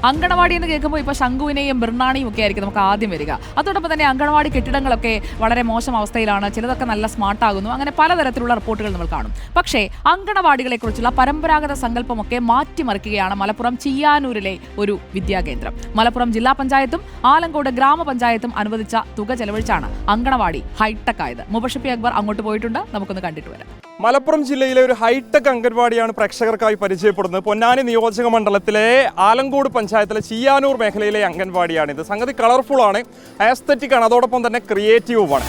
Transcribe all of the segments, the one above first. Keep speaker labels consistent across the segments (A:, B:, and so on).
A: അങ്കണവാടി എന്ന് കേൾക്കുമ്പോൾ ഇപ്പോൾ ശംഖുവിനെയും ബിർണാണിയും ഒക്കെ ആയിരിക്കും നമുക്ക് ആദ്യം വരിക. അതോടൊപ്പം തന്നെ അങ്കണവാടി കെട്ടിടങ്ങളൊക്കെ വളരെ മോശം അവസ്ഥയിലാണ്, ചിലതൊക്കെ നല്ല സ്മാർട്ട് ആകുന്നു, അങ്ങനെ പലതരത്തിലുള്ള റിപ്പോർട്ടുകൾ നമ്മൾ കാണും. പക്ഷേ അങ്കണവാടികളെക്കുറിച്ചുള്ള പരമ്പരാഗത സങ്കല്പമൊക്കെ മാറ്റിമറിക്കുകയാണ് മലപ്പുറം ചിയ്യാനൂരിലെ ഒരു വിദ്യാകേന്ദ്രം. മലപ്പുറം ജില്ലാ പഞ്ചായത്തും ആലങ്കോട് ഗ്രാമപഞ്ചായത്തും അനുവദിച്ച തുക ചെലവഴിച്ചാണ് അങ്കണവാടി ഹൈടെക് ആയത്. മുബഷിർ അക്ബർ അങ്ങോട്ട് പോയിട്ടുണ്ട്, നമുക്കൊന്ന് കണ്ടിട്ട് വരാം.
B: മലപ്പുറം ജില്ലയിലെ ഒരു ഹൈടെക് അംഗൻവാടിയാണ് പ്രേക്ഷകർക്കായി പരിചയപ്പെടുന്നത്. പൊന്നാനി നിയോജക മണ്ഡലത്തിലെ ആലങ്കോട് പഞ്ചായത്തിലെ ചിയ്യാനൂർ മേഖലയിലെ അംഗൻവാടിയാണിത്. സംഗതി കളർഫുൾ ആണ്, ആസ്തറ്റിക് ആണ്, അതോടൊപ്പം തന്നെ ക്രിയേറ്റീവുമാണ്.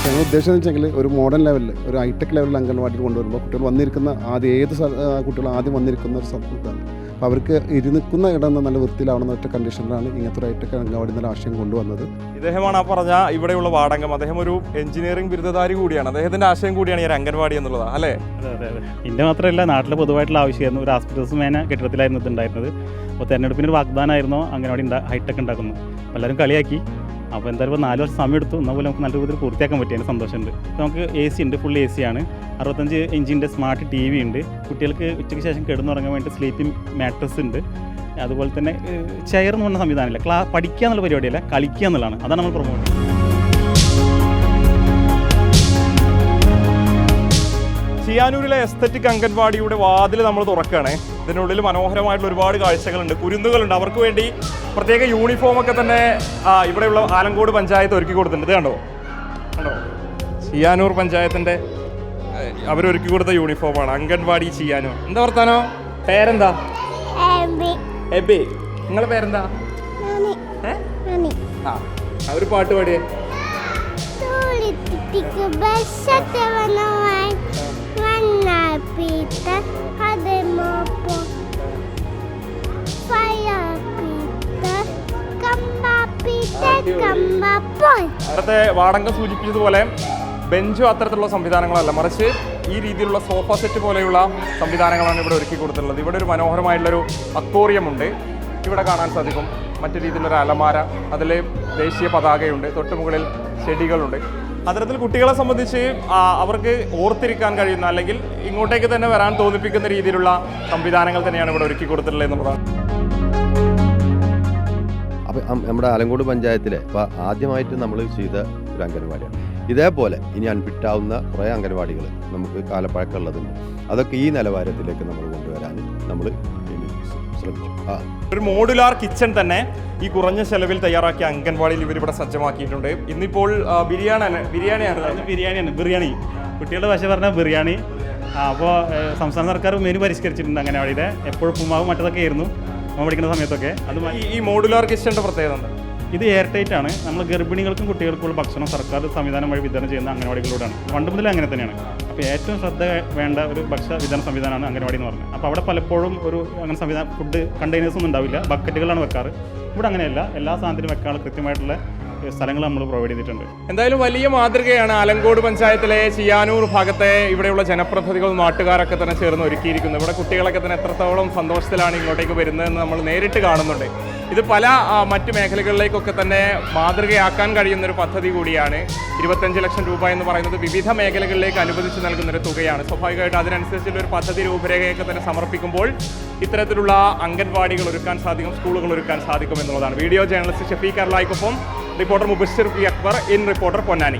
C: ഞങ്ങൾ ഉദ്ദേശം എന്ന് വെച്ചെങ്കിൽ ഒരു മോഡേൺ ലെവലിൽ, ഒരു ഹൈടെക് ലെവലിൽ അംഗൻവാടിയിൽ കൊണ്ടുവരുമ്പോൾ കുട്ടികൾ വന്നിരിക്കുന്ന കുട്ടികൾ ആദ്യം വന്നിരിക്കുന്ന ഒരു സ്ഥലത്താണ്. അപ്പോൾ അവർക്ക് ഇരുന്നിക്കുന്ന ഇടം നല്ല വൃത്തിയിലാവണമെന്ന ഒറ്റ കണ്ടീഷനിലാണ് ഇങ്ങനത്തെ ഒരു ഹൈടെക് അംഗൻവാടി എന്നുള്ള ആശയം കൊണ്ടുവന്നത്.
B: ഇദ്ദേഹമാണ് ആ പറഞ്ഞ ഇവിടെയുള്ള വാർഡംഗം. അദ്ദേഹം ഒരു എഞ്ചിനീയറിംഗ് ബിരുദധാരി കൂടിയാണ്. അദ്ദേഹത്തിന്റെ ആശയം കൂടിയാണ് ഈ അംഗൻവാടി എന്നുള്ളത്, അല്ലേ?
D: അതെ. ഇന്ത്യ മാത്രമല്ല, നാട്ടിൽ പൊതുവായിട്ടുള്ള ആവശ്യമായിരുന്നു. ഒരു ആസ്പിറ്റൽസ് മേന കെട്ടിടത്തിലായിരുന്നു ഇതുണ്ടായിരുന്നത്. അപ്പോൾ തെരഞ്ഞെടുപ്പിന് ഒരു വാഗ്ദാനമായിരുന്നു അംഗൻവാടി ഹൈടെക് ഉണ്ടാക്കുന്നത്. എല്ലാവരും കളിയാക്കി. അപ്പോൾ എന്തായാലും 4 വർഷം സമയം എടുത്തു. എന്നാൽ പോലും നമുക്ക് നല്ല രീതിയിൽ പൂർത്തിയാക്കാൻ പറ്റിയതിന് സന്തോഷമുണ്ട്. നമുക്ക് AC ഉണ്ട്, ഫുൾ AC ആണ്. 65 ഇഞ്ചിൻ്റെ സ്മാർട്ട് TV ഉണ്ട്. കുട്ടികൾക്ക് ഉച്ചയ്ക്ക് ശേഷം കിടന്നുറങ്ങാൻ വേണ്ടി സ്ലീപ്പിംഗ് മാട്രസ് ഉണ്ട്. അതുപോലെ തന്നെ ചെയർ എന്ന് പറഞ്ഞ സംവിധാനമില്ല. പഠിക്കുക എന്നുള്ള പരിപാടിയല്ല, കളിക്കുക എന്നുള്ളതാണ്. അതാണ് നമ്മൾ പ്രൊമോട്ട് ചെയ്യുന്നത്.
B: ചിയ്യാനൂരിലെ എസ്തറ്റിക് അംഗൻവാടിയുടെ വാതിൽ നമ്മൾ തുറക്കുകയാണ്. ഇതിനുള്ളിൽ മനോഹരമായിട്ടുള്ള ഒരുപാട് കാഴ്ചകളുണ്ട്, കുരുന്നുകളുണ്ട്. അവർക്ക് വേണ്ടി പ്രത്യേക യൂണിഫോം ഒക്കെ തന്നെ ഇവിടെയുള്ള ആലങ്കോട് പഞ്ചായത്ത് ഒരുക്കി കൊടുത്തിട്ടുണ്ട്. ഇത് കണ്ടോ? ചിയ്യാനൂർ പഞ്ചായത്തിൻ്റെ അവരൊരുക്കി കൊടുത്ത യൂണിഫോമാണ് അംഗൻവാടി ചിയ്യാനൂർ. എന്താ വർത്താനോ? പേരെന്താ? എബി. നിങ്ങളുടെ പേരെന്താ? ഒരു പാട്ട് പാടിയേ. നേരത്തെ വാടക സൂചിപ്പിച്ചതുപോലെ ബെഞ്ചോ അത്തരത്തിലുള്ള സംവിധാനങ്ങളല്ല, മറിച്ച് ഈ രീതിയിലുള്ള സോഫ സെറ്റ് പോലെയുള്ള സംവിധാനങ്ങളാണ് ഇവിടെ ഒരുക്കി കൊടുത്തിട്ടുള്ളത്. ഇവിടെ ഒരു മനോഹരമായിട്ടുള്ളൊരു അക്വേറിയമുണ്ട്, ഇവിടെ കാണാൻ സാധിക്കും. മറ്റു രീതിയിലൊരു അലമാര, അതിൽ ദേശീയ പതാകയുണ്ട്, തൊട്ടുമുകളിൽ ചെടികളുണ്ട്. അത്തരത്തിൽ കുട്ടികളെ സംബന്ധിച്ച് അവർക്ക് ഓർത്തിരിക്കാൻ കഴിയുന്ന, അല്ലെങ്കിൽ ഇങ്ങോട്ടേക്ക് തന്നെ വരാൻ തോന്നിപ്പിക്കുന്ന രീതിയിലുള്ള സംവിധാനങ്ങൾ തന്നെയാണ് ഇവിടെ ഒരുക്കി കൊടുത്തിട്ടുള്ളത് എന്നുള്ളതാണ്.
E: അപ്പം നമ്മുടെ ആലങ്കോട് പഞ്ചായത്തിലെ ഇപ്പോൾ ആദ്യമായിട്ട് നമ്മൾ ചെയ്ത ഒരു അംഗൻവാടിയാണ്. ഇതേപോലെ ഇനി അൺഫിറ്റാവുന്ന കുറേ അംഗൻവാടികൾ നമുക്ക് കാലപ്പഴക്കമുള്ളതുണ്ട്. അതൊക്കെ ഈ നിലവാരത്തിലേക്ക് നമ്മൾ കൊണ്ടുവരാൻ നമ്മൾ ശ്രമിച്ചു.
B: ഒരു മോഡുലാർ കിച്ചൺ തന്നെ ഈ കുറഞ്ഞ ചെലവിൽ തയ്യാറാക്കിയ അംഗൻവാടിയിൽ ഇവരിവിടെ സജ്ജമാക്കിയിട്ടുണ്ട്. ഇന്നിപ്പോൾ ബിരിയാണി
D: കുട്ടികളുടെ ഭാഷ പറഞ്ഞാൽ ബിരിയാണി. അപ്പോൾ സംസ്ഥാന സർക്കാർ മെനു പരിഷ്കരിച്ചിട്ടുണ്ട് അംഗൻവാടിയുടെ. എപ്പോഴും ഉപ്പുമാവും മറ്റതൊക്കെ ആയിരുന്നു നമ്മൾ പഠിക്കുന്ന സമയത്തൊക്കെ. അത്
B: ഈ മോഡുലാർ കിച്ചണിൻ്റെ പ്രത്യേകത എന്താ?
D: ഇത് എയർ ടൈറ്റ് ആണ്. നമ്മൾ ഗർഭിണികൾക്കും കുട്ടികൾക്കുള്ള ഭക്ഷണം സർക്കാർ സംവിധാനം വഴി വിതരണം ചെയ്യുന്ന അംഗൻവാടികളിലൂടെയാണ്. പണ്ട് മുതലേ അങ്ങനെ തന്നെയാണ്. അപ്പോൾ ഏറ്റവും ശ്രദ്ധ വേണ്ട ഒരു ഭക്ഷ്യ വിതരണ സംവിധാനമാണ് അംഗൻവാടി എന്ന് പറഞ്ഞത്. അപ്പോൾ അവിടെ പലപ്പോഴും ഒരു അങ്ങനെ സംവിധാനം ഫുഡ് കണ്ടെയ്നേഴ്സ് ഒന്നും ഉണ്ടാവില്ല, ബക്കറ്റുകളാണ് വെക്കാറ്. ഇവിടെ അങ്ങനെയല്ല, എല്ലാ സാധനത്തിനും വെക്കാനുള്ള കൃത്യമായിട്ടുള്ള സ്ഥലങ്ങൾ നമ്മൾ പ്രൊവൈഡ് ചെയ്തിട്ടുണ്ട്.
B: എന്തായാലും വലിയ മാതൃകയാണ് ആലങ്കോട് പഞ്ചായത്തിലെ ചിയ്യാനൂർ ഭാഗത്തെ ഇവിടെയുള്ള ജനപ്രതിനിധികളും നാട്ടുകാരൊക്കെ തന്നെ ചേർന്ന് ഒരുക്കിയിരിക്കുന്നത്. ഇവിടെ കുട്ടികളൊക്കെ തന്നെ എത്രത്തോളം സന്തോഷത്തിലാണ് ഇങ്ങോട്ടേക്ക് വരുന്നതെന്ന് നമ്മൾ നേരിട്ട് കാണുന്നുണ്ട്. ഇത് പല മറ്റ് മേഖലകളിലേക്കൊക്കെ തന്നെ മാതൃകയാക്കാൻ കഴിയുന്നൊരു പദ്ധതി കൂടിയാണ്. 25 ലക്ഷം രൂപ എന്ന് പറയുന്നത് വിവിധ മേഖലകളിലേക്ക് അനുവദിച്ച് നൽകുന്നൊരു തുകയാണ്. സ്വാഭാവികമായിട്ട് അതിനനുസരിച്ചുള്ള ഒരു പദ്ധതി രൂപരേഖയൊക്കെ തന്നെ സമർപ്പിക്കുമ്പോൾ ഇത്തരത്തിലുള്ള അംഗൻവാടികൾ ഒരുക്കാൻ സാധിക്കും, സ്കൂളുകൾ ഒരുക്കാൻ സാധിക്കും എന്നുള്ളതാണ്. വീഡിയോ ജേർണലിസ്റ്റ് ഷഫീഖ് അർലായിക്കൊപ്പം reporter Mubashir Akbar, in reporter Ponnani.